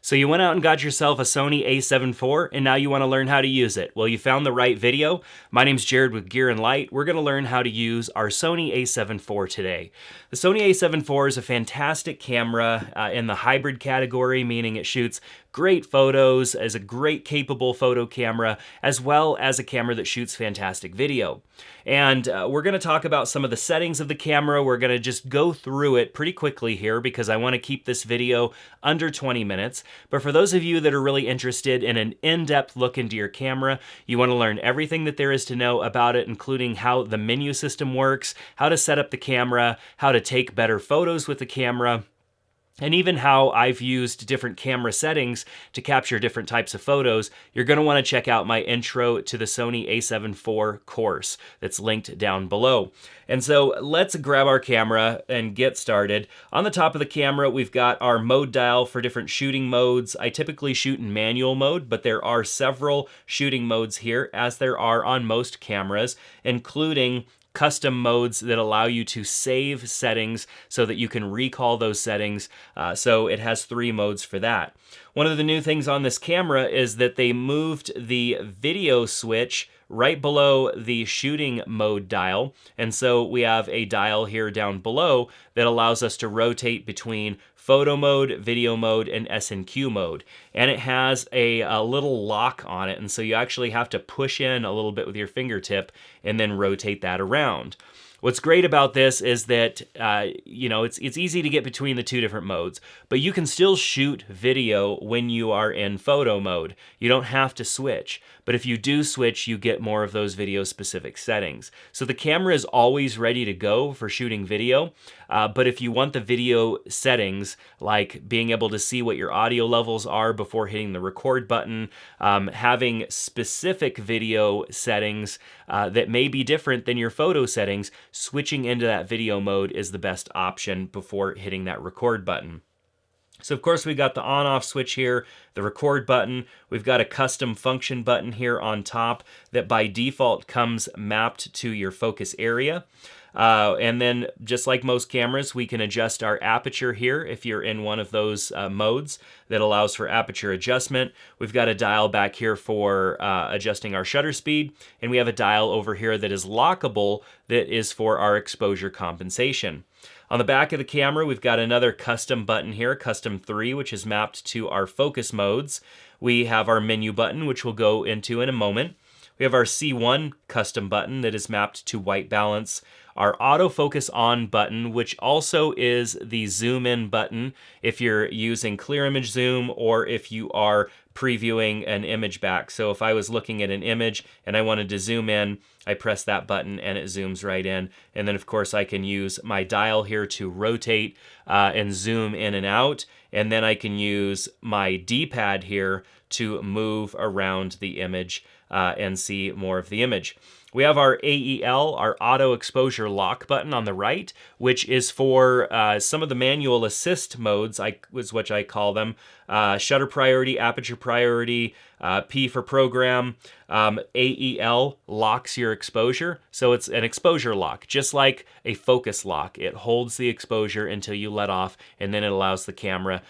So you went out and got yourself a Sony a7 IV, and now you want to learn how to use it. Well, you found the right video. My name's Jared with Gear and Light. We're going to learn how to use our Sony a7 IV today. The Sony a7 IV is a fantastic camera in the hybrid category, meaning it shoots great photos, as a great capable photo camera, as well as a camera that shoots fantastic video. And we're going to talk about some of the settings of the camera. We're going to just go through it pretty quickly here because I want to keep this video under 20 minutes. But for those of you that are really interested in an in-depth look into your camera, you want to learn everything that there is to know about it, including how the menu system works, how to set up the camera, how to take better photos with the camera, and even how I've used different camera settings to capture different types of photos, you're going to want to check out my intro to the Sony a7 IV course that's linked down below. And so let's grab our camera and get started. On the top of the camera, we've got our mode dial for different shooting modes. I typically shoot in manual mode, but there are several shooting modes here, as there are on most cameras, including custom modes that allow you to save settings so that you can recall those settings. So it has 3 modes for that. One of the new things on this camera is that they moved the video switch right below the shooting mode dial. And so we have a dial here down below that allows us to rotate between photo mode, video mode, and SNQ mode. And it has a little lock on it. And so you actually have to push in a little bit with your fingertip and then rotate that around. What's great about this is that, it's easy to get between the 2 different modes, but you can still shoot video when you are in photo mode. You don't have to switch, but if you do switch, you get more of those video specific settings. So the camera is always ready to go for shooting video, but if you want the video settings, like being able to see what your audio levels are before hitting the record button, having specific video settings that may be different than your photo settings, switching into that video mode is the best option before hitting that record button. So of course we got the on-off switch here, the record button. We've got a custom function button here on top that by default comes mapped to your focus area. And then just like most cameras, we can adjust our aperture here if you're in one of those modes that allows for aperture adjustment. We've got a dial back here for adjusting our shutter speed, and we have a dial over here that is lockable that is for our exposure compensation. On the back of the camera, we've got another custom button here, custom 3, which is mapped to our focus modes. We have our menu button, which we'll go into in a moment. We have our C1 custom button that is mapped to white balance. Our autofocus on button, which also is the zoom in button if you're using clear image zoom or if you are previewing an image back. So if I was looking at an image and I wanted to zoom in, I press that button and it zooms right in. And then of course I can use my dial here to rotate and zoom in and out. And then I can use my D-pad here to move around the image and see more of the image. We have our AEL, our auto exposure lock button on the right, which is for some of the manual assist modes, which I call them. Shutter priority, aperture priority, P for program. AEL locks your exposure. So it's an exposure lock, just like a focus lock. It holds the exposure until you let off, and then it allows the camera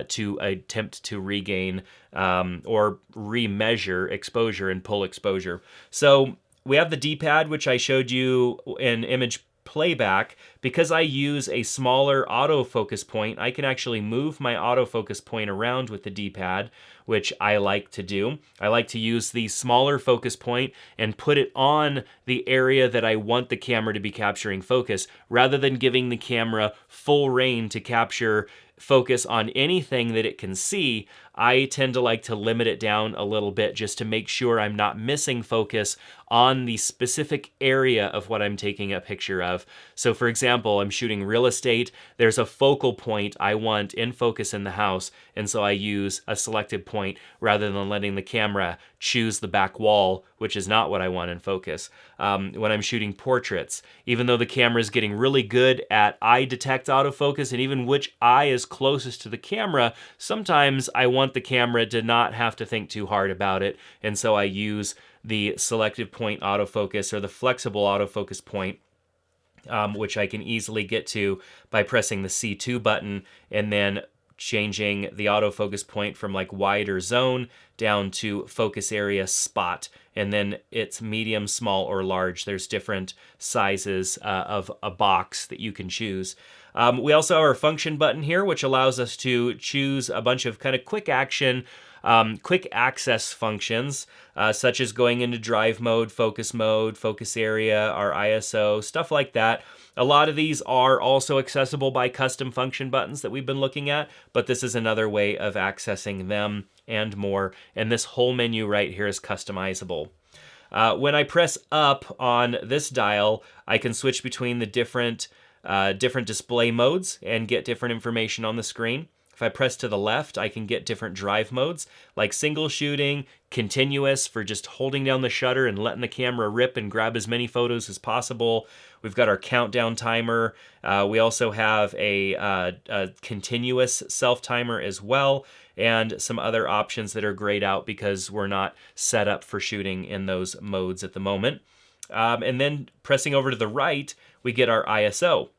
to attempt to regain or remeasure exposure and pull exposure. So we have the D-pad, which I showed you in image playback. Because I use a smaller autofocus point, I can actually move my autofocus point around with the D-pad, which I like to do. I like to use the smaller focus point and put it on the area that I want the camera to be capturing focus, rather than giving the camera full rein to capture focus on anything that it can see. I tend to like to limit it down a little bit just to make sure I'm not missing focus on the specific area of what I'm taking a picture of. So for example, I'm shooting real estate. There's a focal point I want in focus in the house, and so I use a selected point rather than letting the camera choose the back wall, which is not what I want in focus. When I'm shooting portraits, even though the camera is getting really good at eye detect autofocus and even which eye is closest to the camera, sometimes I want the camera to not have to think too hard about it, and so I use the selective point autofocus or the flexible autofocus point, which I can easily get to by pressing the C2 button and then changing the autofocus point from like wide or zone down to focus area spot. And then it's medium, small, or large. There's different sizes of a box that you can choose. We also have our function button here, which allows us to choose a bunch of kind of quick action, quick access functions, such as going into drive mode, focus area, our ISO, stuff like that. A lot of these are also accessible by custom function buttons that we've been looking at, but this is another way of accessing them and more. And this whole menu right here is customizable. When I press up on this dial, I can switch between the different display modes and get different information on the screen. If I press to the left, I can get different drive modes, like single shooting, continuous for just holding down the shutter and letting the camera rip and grab as many photos as possible. We've got our countdown timer. We also have a continuous self-timer as well, and some other options that are grayed out because we're not set up for shooting in those modes at the moment. And then pressing over to the right, we get our ISO.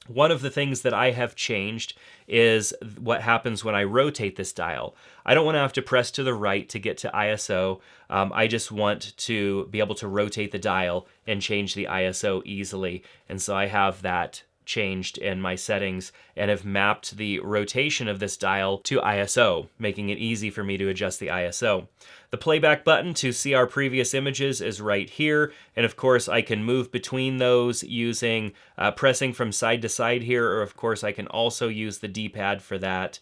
One of the things that I have changed is what happens when I rotate this dial. I don't want to have to press to the right to get to ISO. I just want to be able to rotate the dial and change the ISO easily. And so I have that changed in my settings and have mapped the rotation of this dial to ISO, making it easy for me to adjust the ISO. The playback button to see our previous images is right here, and of course I can move between those using pressing from side to side here, or of course I can also use the D-pad for that.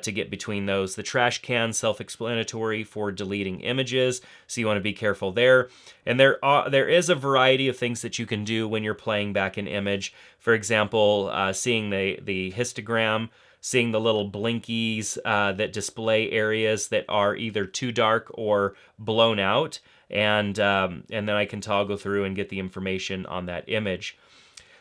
To get between those. The trash can, self-explanatory for deleting images, so you want to be careful there. And there is a variety of things that you can do when you're playing back an image. For example, seeing the histogram, seeing the little blinkies that display areas that are either too dark or blown out, and then I can toggle through and get the information on that image.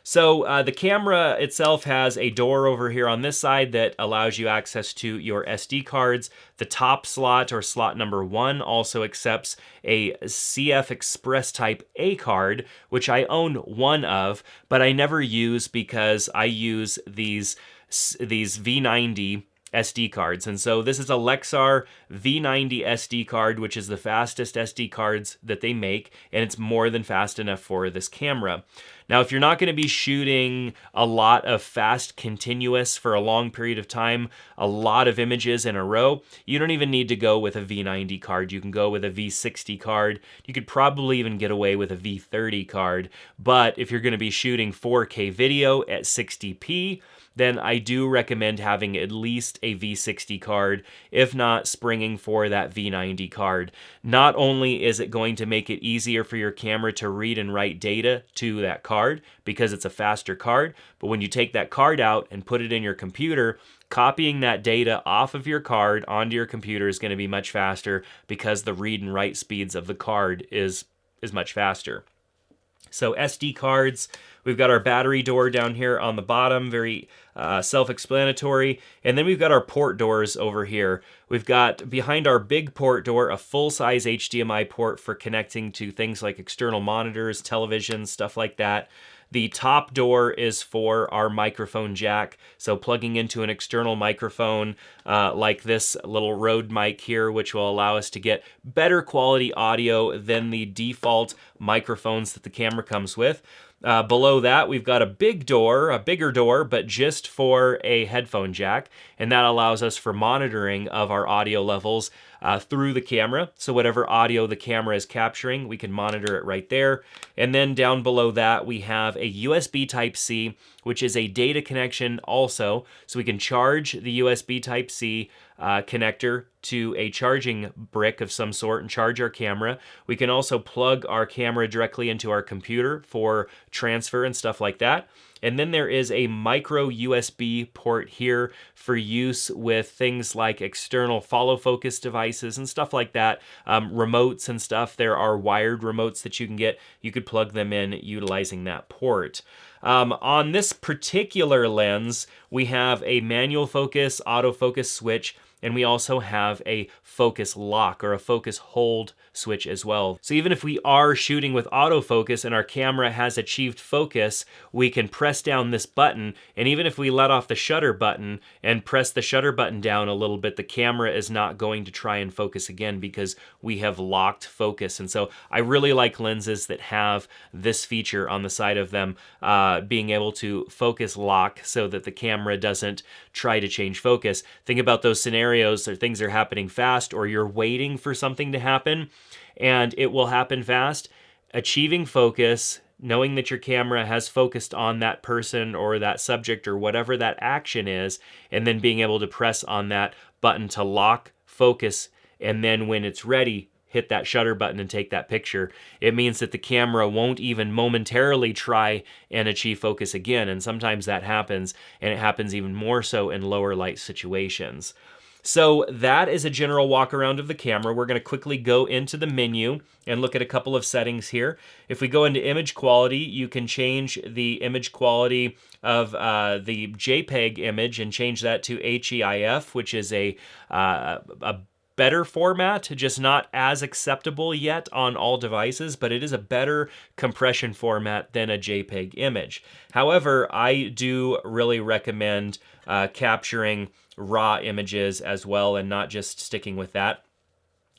So the camera itself has a door over here on this side that allows you access to your SD cards. The top slot, or slot number 1, also accepts a CF Express Type A card, which I own one of, but I never use because I use these V90 SD cards. And so this is a Lexar V90 SD card, which is the fastest SD cards that they make, and it's more than fast enough for this camera. Now, if you're not going to be shooting a lot of fast continuous for a long period of time, a lot of images in a row, you don't even need to go with a V90 card. You can go with a V60 card. You could probably even get away with a V30 card. But if you're going to be shooting 4K video at 60p, then I do recommend having at least a V60 card, if not springing for that V90 card. Not only is it going to make it easier for your camera to read and write data to that card, because it's a faster card, but when you take that card out and put it in your computer, copying that data off of your card onto your computer is going to be much faster because the read and write speeds of the card is much faster. So SD cards, we've got our battery door down here on the bottom, very self-explanatory. And then we've got our port doors over here. We've got behind our big port door a full-size HDMI port for connecting to things like external monitors, televisions, stuff like that. The top door is for our microphone jack, so plugging into an external microphone like this little Rode mic here, which will allow us to get better quality audio than the default microphones that the camera comes with. Below that, we've got a bigger door, but just for a headphone jack, and that allows us for monitoring of our audio levels through the camera. So whatever audio the camera is capturing, we can monitor it right there. And then down below that, we have a USB Type-C, which is a data connection also, so we can charge the USB Type-C connector to a charging brick of some sort and charge our camera. We can also plug our camera directly into our computer for transfer and stuff like that. And then there is a micro USB port here for use with things like external follow focus devices and stuff like that. Remotes and stuff. There are wired remotes that you can get. You could plug them in utilizing that port. On this particular lens, we have a manual focus, autofocus switch, and we also have a focus lock or a focus hold switch as well. So even if we are shooting with autofocus and our camera has achieved focus, we can press down this button, and even if we let off the shutter button and press the shutter button down a little bit, the camera is not going to try and focus again because we have locked focus. And so I really like lenses that have this feature on the side of them, being able to focus lock so that the camera doesn't try to change focus. Think about those scenarios where things are happening fast or you're waiting for something to happen and it will happen fast. Achieving focus, knowing that your camera has focused on that person or that subject or whatever that action is, and then being able to press on that button to lock focus, and then when it's ready, hit that shutter button and take that picture. It means that the camera won't even momentarily try and achieve focus again, and sometimes that happens, and it happens even more so in lower light situations. So that is a general walk around of the camera. We're going to quickly go into the menu and look at a couple of settings here. If we go into image quality, you can change the image quality of the JPEG image and change that to HEIF, which is a better format, just not as acceptable yet on all devices, but it is a better compression format than a JPEG image. However, I do really recommend capturing raw images as well and not just sticking with that.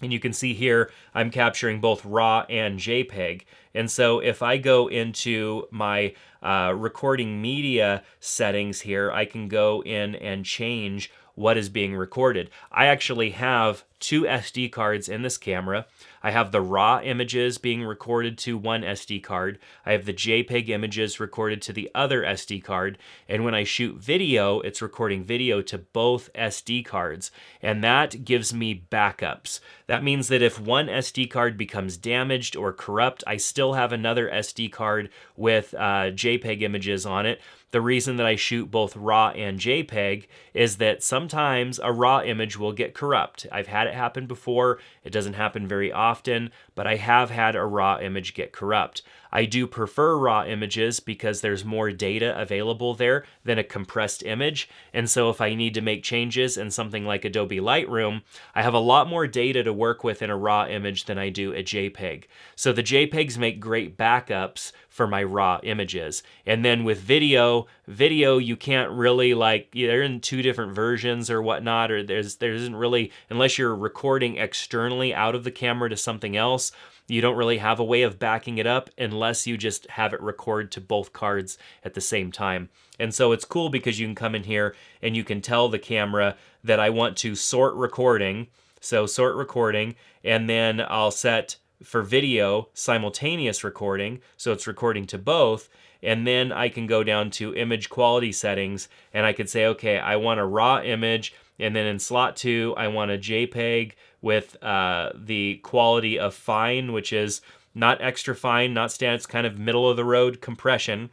And you can see here, I'm capturing both RAW and JPEG. And so if I go into my recording media settings here, I can go in and change what is being recorded. I actually have 2 SD cards in this camera. I have the RAW images being recorded to one SD card. I have the JPEG images recorded to the other SD card. And when I shoot video, it's recording video to both SD cards. And that gives me backups. That means that if one SD card becomes damaged or corrupt, I still have another SD card with JPEG images on it. The reason that I shoot both RAW and JPEG is that sometimes a RAW image will get corrupt. I've had it happen before. It doesn't happen very often, but I have had a RAW image get corrupt. I do prefer RAW images because there's more data available there than a compressed image. And so if I need to make changes in something like Adobe Lightroom, I have a lot more data to work with in a RAW image than I do a JPEG. So the JPEGs make great backups for my RAW images. And then with video you can't really, like, they're in 2 different versions or whatnot, or there isn't really, unless you're recording externally out of the camera to something else, you don't really have a way of backing it up unless you just have it record to both cards at the same time. And so it's cool because you can come in here and you can tell the camera that I want to sort recording. So sort recording, and then I'll set for video simultaneous recording, so it's recording to both. And then I can go down to image quality settings and I could say, okay, I want a RAW image, and then in slot 2, I want a JPEG with the quality of fine, which is not extra fine, not standard, it's kind of middle of the road compression,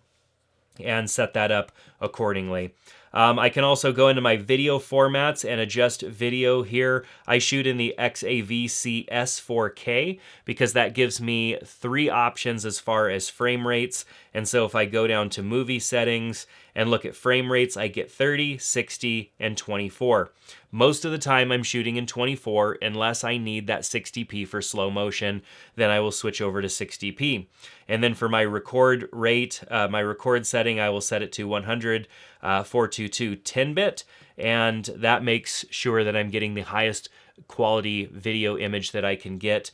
and set that up accordingly. I can also go into my video formats and adjust video here. I shoot in the XAVC S4K because that gives me 3 options as far as frame rates. And so if I go down to movie settings and look at frame rates, I get 30, 60, and 24. Most of the time I'm shooting in 24 unless I need that 60p for slow motion, then I will switch over to 60p. And then for my record rate, my record setting, I will set it to 100, 422 10-bit, and that makes sure that I'm getting the highest quality video image that I can get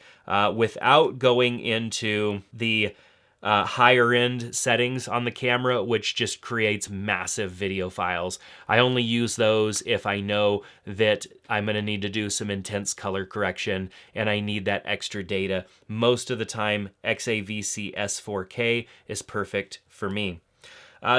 without going into the higher end settings on the camera, which just creates massive video files. I only use those if I know that I'm going to need to do some intense color correction and I need that extra data. Most of the time, XAVC S4K is perfect for me.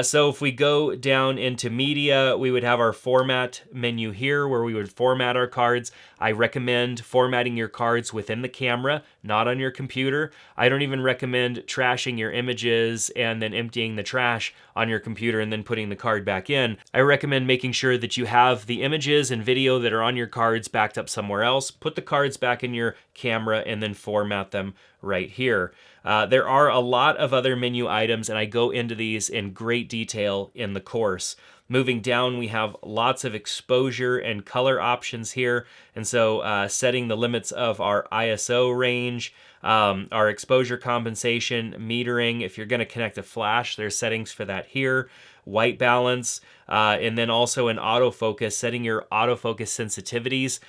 So if we go down into media, we would have our format menu here where we would format our cards. I recommend formatting your cards within the camera, not on your computer. I don't even recommend trashing your images and then emptying the trash on your computer and then putting the card back in. I recommend making sure that you have the images and video that are on your cards backed up somewhere else. Put the cards back in your camera and then format them right here. There are a lot of other menu items, and I go into these in great great detail in the course. Moving down, we have lots of exposure and color options here. And so setting the limits of our ISO range, our exposure compensation, metering. If you're going to connect a flash, there's settings for that here. White balance, and then also in autofocus, setting your autofocus sensitivities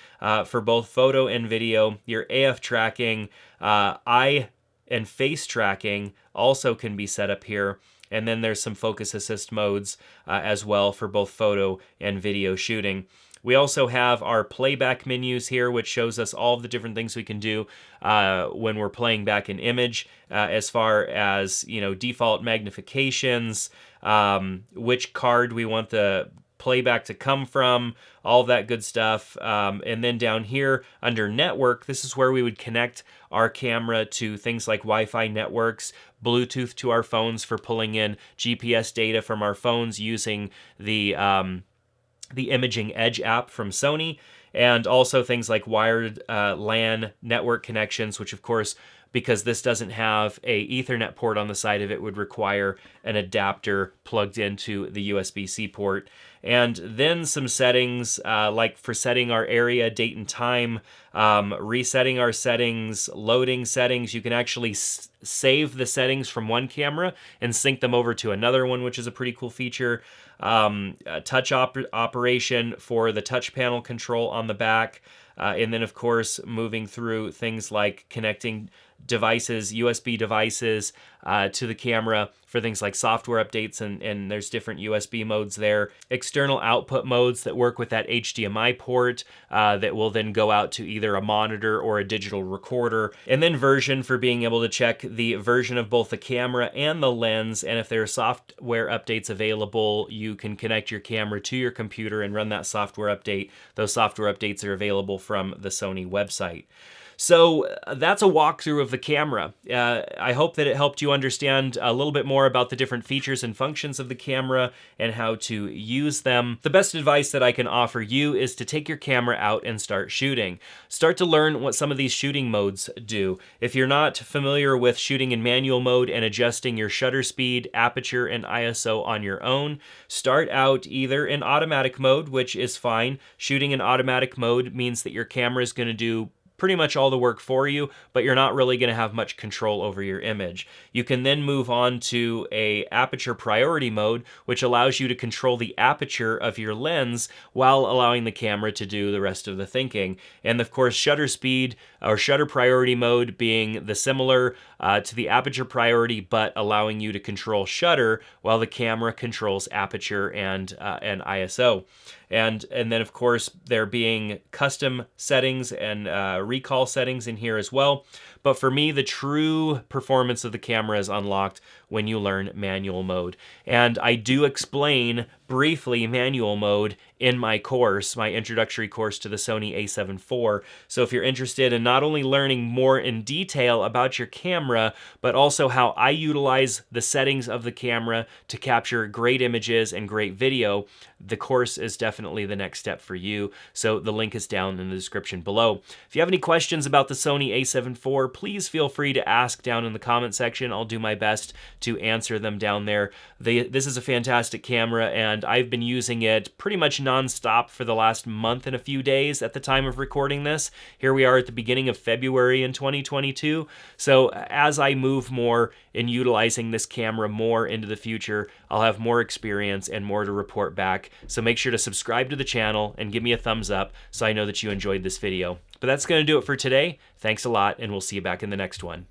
for both photo and video. Your AF tracking, eye and face tracking also can be set up here. And then there's some focus assist modes as well for both photo and video shooting. We also have our playback menus here, which shows us all of the different things we can do when we're playing back an image, as far as, you know, default magnifications, which card we want the playback to come from, all that good stuff. And then down here under network, this is where we would connect our camera to things like Wi-Fi networks, Bluetooth to our phones for pulling in GPS data from our phones using the Imaging Edge app from Sony, and also things like wired LAN network connections, which of course, because this doesn't have a Ethernet port on the side of it, would require an adapter plugged into the USB-C port. And then some settings like for setting our area, date and time, resetting our settings, loading settings. You can actually save the settings from one camera and sync them over to another one, which is a pretty cool feature. Touch operation for the touch panel control on the back. And then, of course, moving through things like connecting devices, USB devices to the camera for things like software updates, and there's different USB modes there. External output modes that work with that HDMI port that will then go out to either a monitor or a digital recorder. And then version for being able to check the version of both the camera and the lens, and if there are software updates available, you can connect your camera to your computer and run that software update. Those software updates are available from the Sony website. So that's a walkthrough of the camera. I hope that it helped you understand a little bit more about the different features and functions of the camera and how to use them. The best advice that I can offer you is to take your camera out and start shooting. Start to learn what some of these shooting modes do. If you're not familiar with shooting in manual mode and adjusting your shutter speed, aperture, and ISO on your own, start out either in automatic mode, which is fine. Shooting in automatic mode means that your camera is going to do pretty much all the work for you, but you're not really going to have much control over your image. You can then move on to a aperture priority mode, which allows you to control the aperture of your lens while allowing the camera to do the rest of the thinking. And of course, shutter speed or shutter priority mode being the similar to the aperture priority, but allowing you to control shutter while the camera controls aperture and ISO. And then, of course, there being custom settings and recall settings in here as well. But for me, the true performance of the camera is unlocked when you learn manual mode. And I do explain briefly manual mode in my course, my introductory course to the Sony a7 IV. So if you're interested in not only learning more in detail about your camera, but also how I utilize the settings of the camera to capture great images and great video, the course is definitely the next step for you. So the link is down in the description below. If you have any questions about the Sony a7 IV, please feel free to ask down in the comment section. I'll do my best to answer them down there. This is a fantastic camera, and I've been using it pretty much non-stop for the last month and a few days at the time of recording this. Here we are at the beginning of February in 2022. So as I move more in utilizing this camera more into the future, I'll have more experience and more to report back. So make sure to subscribe to the channel and give me a thumbs up so I know that you enjoyed this video. But that's going to do it for today. Thanks a lot, and we'll see you back in the next one.